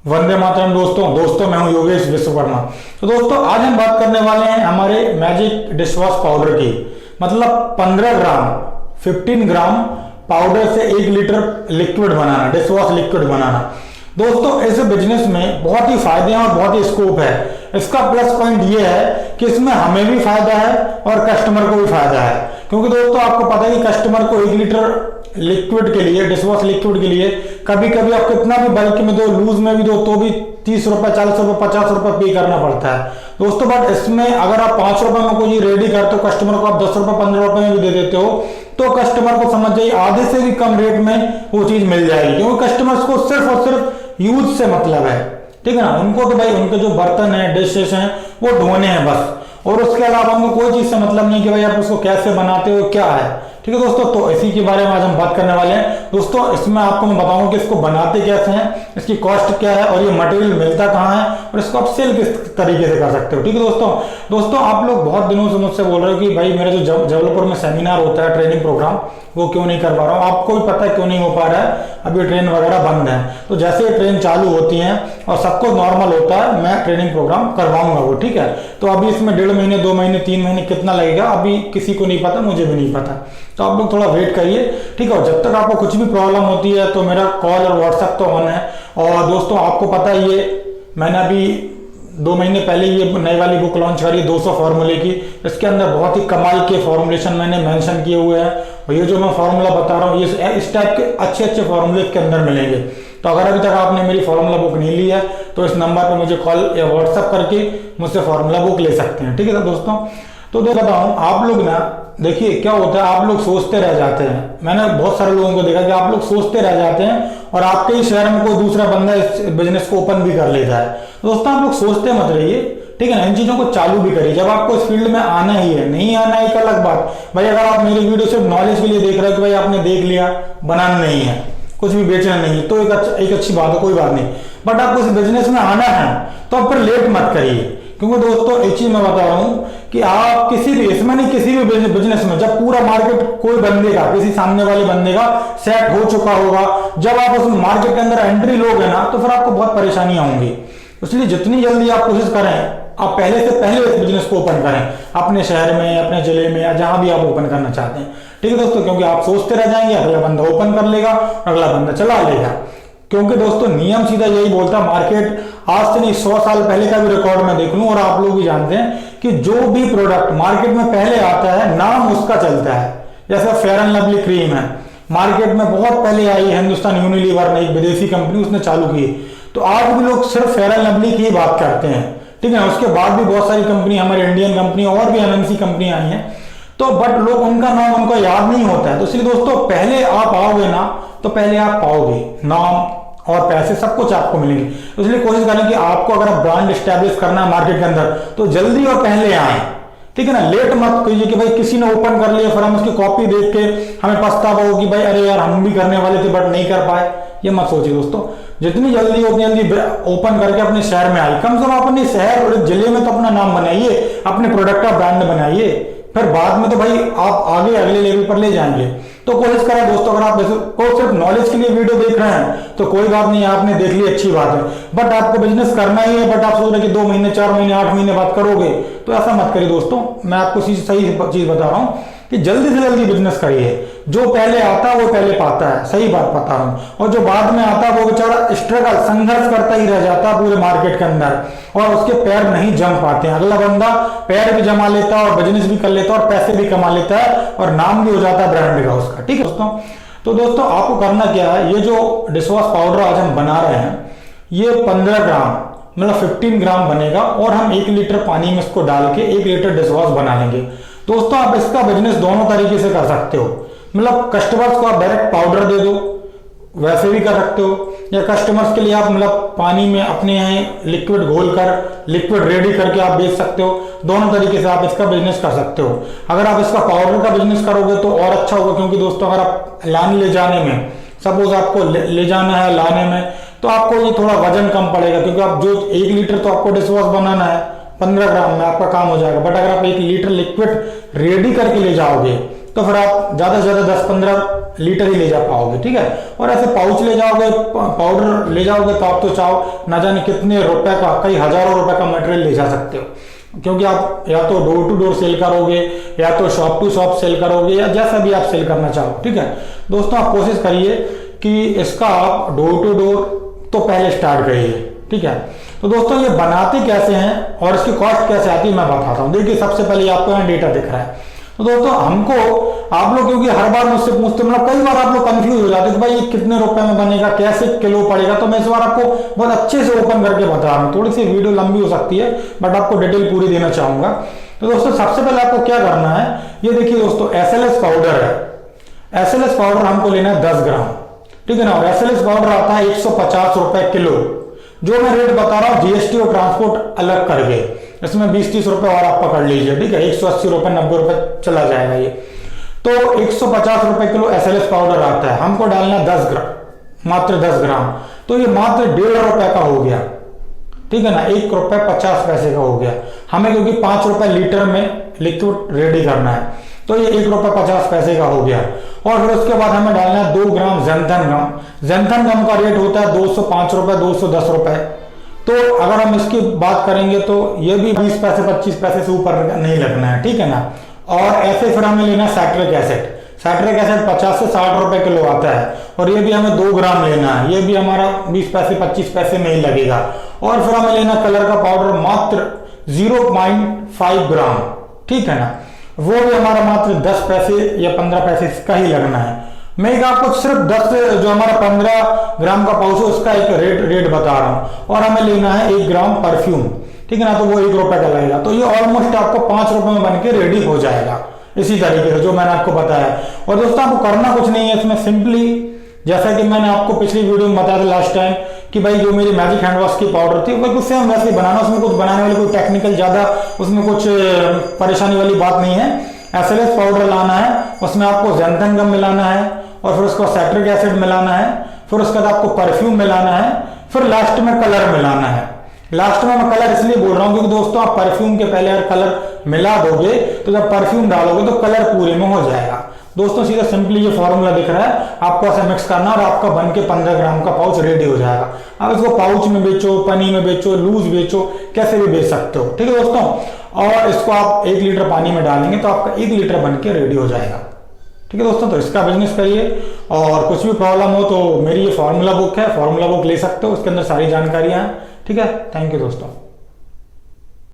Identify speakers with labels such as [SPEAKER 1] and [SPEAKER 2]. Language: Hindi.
[SPEAKER 1] वंदे मातरम दोस्तों मैं हूं योगेश विश्वकर्मा। तो दोस्तों आज हम बात करने वाले हैं हमारे मैजिक डिशवॉश पाउडर की। मतलब 15 ग्राम 15 ग्राम पाउडर से 1 लीटर लिक्विड बनाना, डिशवॉश लिक्विड बनाना। दोस्तों इस बिजनेस में बहुत ही फायदे हैं और बहुत ही स्कोप है। इसका प्लस पॉइंट ये है कि इसमें हमें भी फायदा है और कस्टमर को भी फायदा है, क्योंकि दोस्तों आपको पता है कि कस्टमर को 1 लीटर लिक्विड के लिए, डिशवॉश लिक्विड के लिए कभी कभी आप कितना भी बल्क में दो, लूज में भी दो, तो भी 30 रुपए, 40 रुपए, 50 रुपए पे करना पड़ता है दोस्तों। बट इसमें अगर आप 5 रुपए में कोई रेडी करते हो, कस्टमर को आप 10 रुपए 15 रुपए में भी दे देते हो, तो कस्टमर को समझ जाइए आधे से भी कम रेट में वो चीज मिल जाएगी, क्योंकि कस्टमर्स को सिर्फ और सिर्फ यूज से मतलब है। ठीक है ना, उनको तो भाई उनके जो बर्तन है, डिशेस हैं, वो धोने हैं बस, और उसके अलावा उनको कोई चीज से मतलब नहीं कि भाई आप उसको कैसे बनाते हो, क्या है। ठीक है दोस्तों, तो इसी के बारे में आज हम बात करने वाले हैं दोस्तों। इसमें आपको मैं बताऊंगा कि इसको बनाते कैसे हैं, इसकी कॉस्ट क्या है और ये मटेरियल मिलता कहाँ है और इसको आप सेल किस तरीके से कर सकते हो। ठीक है दोस्तों आप लोग बहुत दिनों से मुझसे बोल रहे हो कि भाई मेरा जो जबलपुर में सेमिनार होता है, ट्रेनिंग प्रोग्राम, वो क्यों नहीं कर पा रहा हूँ। आपको भी पता है क्यों नहीं हो पा रहा है, अभी ट्रेन वगैरह बंद है। तो जैसे ट्रेन चालू होती है और सबको नॉर्मल होता है, मैं ट्रेनिंग प्रोग्राम करवाऊंगा वो। ठीक है, तो अभी इसमें 1.5 महीने, 2 महीने, 3 महीने कितना लगेगा अभी किसी को नहीं पता, मुझे भी नहीं पता। तो आप लोग थोड़ा वेट करिए, ठीक है। जब तक आपको कुछ भी प्रॉब्लम होती है तो मेरा कॉल और व्हाट्सएप तो ऑन है। और दोस्तों आपको पता है ये मैंने अभी 2 महीने पहले ये नई वाली बुक लॉन्च करी, 200 फॉर्मूले की। इसके अंदर बहुत ही कमाल के फॉर्मुलेशन मैंने मेंशन किए हुए हैं, और ये जो मैं फॉर्मूला बता रहा हूँ ये इस टाइप के अच्छे अच्छे फॉर्मूले इसके अंदर मिलेंगे। तो अगर अभी तक आपने मेरी फॉर्मूला बुक नहीं ली है तो इस नंबर पर मुझे कॉल या व्हाट्सएप करके मुझसे फॉर्मूला बुक ले सकते हैं। ठीक है दोस्तों, तो बताऊं आप लोग ना, देखिए क्या होता है, आप लोग सोचते रह जाते हैं। मैंने बहुत सारे लोगों को देखा कि आप लोग सोचते रह जाते हैं और आपके ही शहर में कोई दूसरा बंदा इस बिजनेस को ओपन भी कर लेता है। दोस्तों आप लोग सोचते मत रहिए, ठीक है ना, इन चीजों को चालू भी करिए। जब आपको इस फील्ड में आना ही है, नहीं आना एक अलग बात। भाई अगर आप मेरी वीडियो सिर्फ नॉलेज के लिए देख रहे हो कि भाई आपने देख लिया, बनाना नहीं है, कुछ भी बेचना नहीं है, तो एक अच्छी बात है, कोई बात नहीं। बट आपको इस बिजनेस में आना है तो आप फिर लेट मत करिए, क्योंकि दोस्तों एक चीज मैं बता रहा हूं कि आप किसी भी, इसमें नहीं, किसी भी बिजनेस में जब पूरा मार्केट कोई बंदे का, किसी सामने वाले बंदे का सेट हो चुका होगा, जब आप उस मार्केट के अंदर एंट्री लोगे ना, तो फिर आपको बहुत परेशानियां होंगी। इसलिए जितनी जल्दी आप कोशिश करें, आप पहले से पहले इस बिजनेस को ओपन करें, अपने शहर में, अपने जिले में, या जहां भी आप ओपन करना चाहते हैं। ठीक है दोस्तों, क्योंकि आप सोचते रह जाएंगे, अगला बंदा ओपन कर लेगा, अगला बंदा चला लेगा। क्योंकि दोस्तों नियम सीधा यही बोलता है, मार्केट आज से नहीं 100 साल पहले का भी रिकॉर्ड में देख लूं और आप लोग भी जानते हैं कि जो भी प्रोडक्ट मार्केट में पहले आता है नाम उसका चलता है। जैसे फेयर एंड लवली क्रीम है, मार्केट में बहुत पहले आई, हिंदुस्तान यूनिलीवर ने, एक विदेशी कंपनी, उसने चालू की, तो आज भी लोग सिर्फ फेयर एंड लवली की ही बात करते हैं। ठीक है, उसके बाद भी बहुत सारी कंपनी, हमारी इंडियन कंपनी और भी एमएनसी कंपनी आई हैं, तो बट लोग उनका नाम उनको याद नहीं होता है। तो इसलिए दोस्तों पहले आप आओगे ना, तो पहले आप पाओगे नाम और पैसे, सब कुछ आपको मिलेंगे। तो इसलिए कोशिश करें कि आपको अगर ब्रांड एस्टेब्लिश करना है मार्केट के अंदर, तो जल्दी और पहले आए। ठीक है ना, लेट मत कीजिए कि भाई किसी ने ओपन कर लिया, फिर हम उसकी कॉपी देख के हमें पछतावा हो कि भाई अरे यार हम भी करने वाले थे बट नहीं कर पाए। ये मत सोचिए दोस्तों, जितनी जल्दी उतनी जल्दी ओपन करके अपने शहर में आइए। कम से कम अपने शहर और जिले में तो अपना नाम बनाइए, अपने प्रोडक्ट का ब्रांड बनाइए, फिर बाद में तो भाई आप आगे अगले लेवल पर ले जाएंगे। तो कोशिश करें दोस्तों, अगर आप को सिर्फ नॉलेज के लिए वीडियो देख रहे हैं तो कोई बात नहीं, आपने देख ली, अच्छी बात है। बट आपको बिजनेस करना ही है, बट आप सोच रहे कि 2 महीने, 4 महीने, 8 महीने बाद करोगे, तो ऐसा मत करिए दोस्तों। मैं आपको सही चीज बता रहा हूँ कि जल्दी से जल्दी बिजनेस करिए। जो पहले आता है वो पहले पाता है, सही बात बता रहा हूँ, और जो बाद में आता है वो बेचारा स्ट्रगल, संघर्ष करता ही रह जाता है पूरे मार्केट के अंदर, और उसके पैर नहीं जम पाते हैं। अगला बंदा पैर भी जमा लेता है और बिजनेस भी कर लेता है और पैसे भी कमा लेता है और नाम भी हो जाता है ब्रांड का उसका। ठीक है दोस्तों, तो दोस्तों आपको करना क्या है, ये जो डिशवॉश पाउडर आज हम बना रहे हैं, ये 15 ग्राम मतलब 15 ग्राम बनेगा, और हम 1 लीटर पानी में इसको डाल के 1 लीटर डिशवॉश बना लेंगे। दोस्तों आप इसका बिजनेस दोनों तरीके से कर सकते हो, मतलब कस्टमर्स को आप डायरेक्ट पाउडर दे दो, वैसे भी कर सकते हो, या कस्टमर्स के लिए आप मतलब पानी में अपने यहाँ लिक्विड घोल कर, लिक्विड रेडी करके आप बेच सकते हो। दोनों तरीके से आप इसका बिजनेस कर सकते हो। अगर आप इसका पाउडर का बिजनेस करोगे तो और अच्छा होगा, क्योंकि दोस्तों अगर आप लाने ले जाने में, सपोज आपको ले जाना है लाने में, तो आपको ये थोड़ा वजन कम पड़ेगा, क्योंकि आप जो 1 लीटर तो आपको डिशवॉश बनाना है, 15 ग्राम में आपका काम हो जाएगा। बट अगर आप 1 लीटर लिक्विड रेडी करके ले जाओगे तो फिर आप ज़्यादा से ज़्यादा 10-15 लीटर ही ले जा पाओगे, ठीक है। और ऐसे पाउच ले जाओगे, पाउडर ले जाओगे तो आप तो चाहो ना जाने कितने रुपए का, कई हजारों रुपए का मटेरियल ले जा सकते हो, क्योंकि आप या तो डोर टू डोर सेल करोगे या तो शॉप टू शॉप सेल करोगे या जैसा भी आप सेल करना चाहो, ठीक है। दोस्तों आप कोशिश करिए कि इसका आप डोर टू डोर तो पहले स्टार्ट करिए, ठीक है। तो दोस्तों ये बनाते कैसे हैं और इसकी कॉस्ट कैसे आती है मैं बताता हूँ। देखिए सबसे पहले आपको यहाँ डेटा दिख रहा है। तो दोस्तों हमको आप लोग क्योंकि हर बार मुझसे पूछते, मतलब कई बार आप लोग कंफ्यूज हो जाते कि भाई ये कितने रुपए में बनेगा, कैसे किलो पड़ेगा, तो मैं इस बार आपको बहुत अच्छे से ओपन करके बता रहा हूँ। थोड़ी सी वीडियो लंबी हो सकती है बट आपको डिटेल पूरी देना चाहूंगा। तो दोस्तों सबसे पहले आपको क्या करना है, ये देखिए दोस्तों SLS पाउडर है। SLS पाउडर हमको लेना है 10 ग्राम, ठीक है ना। और SLS पाउडर आता है 150 रुपए किलो। जो मैं रेट बता रहा हूँ GST और ट्रांसपोर्ट अलग करके, इसमें 20-30 रुपए और आप पकड़ लीजिए, ठीक है। 180 रुपए 90 रुपए चला जाएगा ये। तो 150 रुपए किलो SLS पाउडर आता है, हमको डालना 10 ग्राम, मात्र 10 ग्राम। तो ये मात्र 1.5 रुपए का हो गया, ठीक है ना। 1 रुपए 50 पैसे का हो गया हमें, क्योंकि 5 रुपए लीटर में लिक्विड रेडी करना है, तो ये 1 रुपए 50 पैसे का हो गया। और फिर उसके बाद हमें डालना है 2 ग्राम ज़ैंथन गम। ज़ैंथन गम का रेट होता है 205 रुपए, 210 रुपए। तो अगर हम इसकी बात करेंगे तो ये भी 20 पैसे 25 पैसे से ऊपर नहीं लगना है, ठीक है ना। और ऐसे फिर हमें लेना सैट्रिक एसिड। सैट्रिक एसिड 50 से 60 रुपए किलो आता है और ये भी हमें 2 ग्राम लेना है, ये भी हमारा 20 पैसे 25 पैसे में ही लगेगा। और फिर हमें लेना कलर का पाउडर मात्र 0.5 ग्राम, ठीक है ना। वो भी हमारा मात्र 10 पैसे या 15 पैसे इसका ही लगना है। मैं एक आपको सिर्फ 10 जो हमारा 15 ग्राम का पाउच है उसका एक रेट बता रहा हूं। और हमें लेना है 1 ग्राम परफ्यूम, ठीक है ना, तो वो 1 रुपए का लगेगा। तो ये ऑलमोस्ट आपको 5 रुपए में बन के रेडी हो जाएगा, इसी तरीके से जो मैंने आपको बताया। और दोस्तों आपको करना कुछ नहीं है इसमें, सिंपली जैसा कि मैंने आपको पिछली वीडियो में बताया था लास्ट टाइम कि भाई जो मेरी मैजिक हैंड वॉश की पाउडर थी वो कुछ सेम वैसे बनाना, उसमें कुछ बनाने वाली कोई टेक्निकल ज्यादा उसमें कुछ परेशानी वाली बात नहीं है। SLS पाउडर लाना है, उसमें आपको ज़ैंथन गम मिलाना है और फिर उसको सैट्रिक एसिड मिलाना है, फिर उसके बाद आपको परफ्यूम मिलाना है, फिर लास्ट में कलर मिलाना है। लास्ट में मैं कलर इसलिए बोल रहा हूं क्योंकि दोस्तों आप परफ्यूम के पहले अगर कलर मिला दोगे तो जब परफ्यूम डालोगे तो कलर पूरे में हो जाएगा। दोस्तों सीधा सिंपली ये फॉर्मूला दिख रहा है, आपको ऐसा मिक्स करना और आपका बन के 15 ग्राम का पाउच रेडी हो जाएगा। आप इसको पाउच में बेचो, पनी में बेचो, लूज बेचो, कैसे भी बेच सकते हो, ठीक है दोस्तों। और इसको आप 1 लीटर पानी में डालेंगे तो आपका 1 लीटर बन के रेडी हो जाएगा, ठीक है दोस्तों। तो इसका बिजनेस करिए और कुछ भी प्रॉब्लम हो तो मेरी ये फॉर्मूला बुक है, फॉर्मूला बुक ले सकते हो, उसके अंदर सारी जानकारियां हैं, ठीक है। थैंक यू दोस्तों।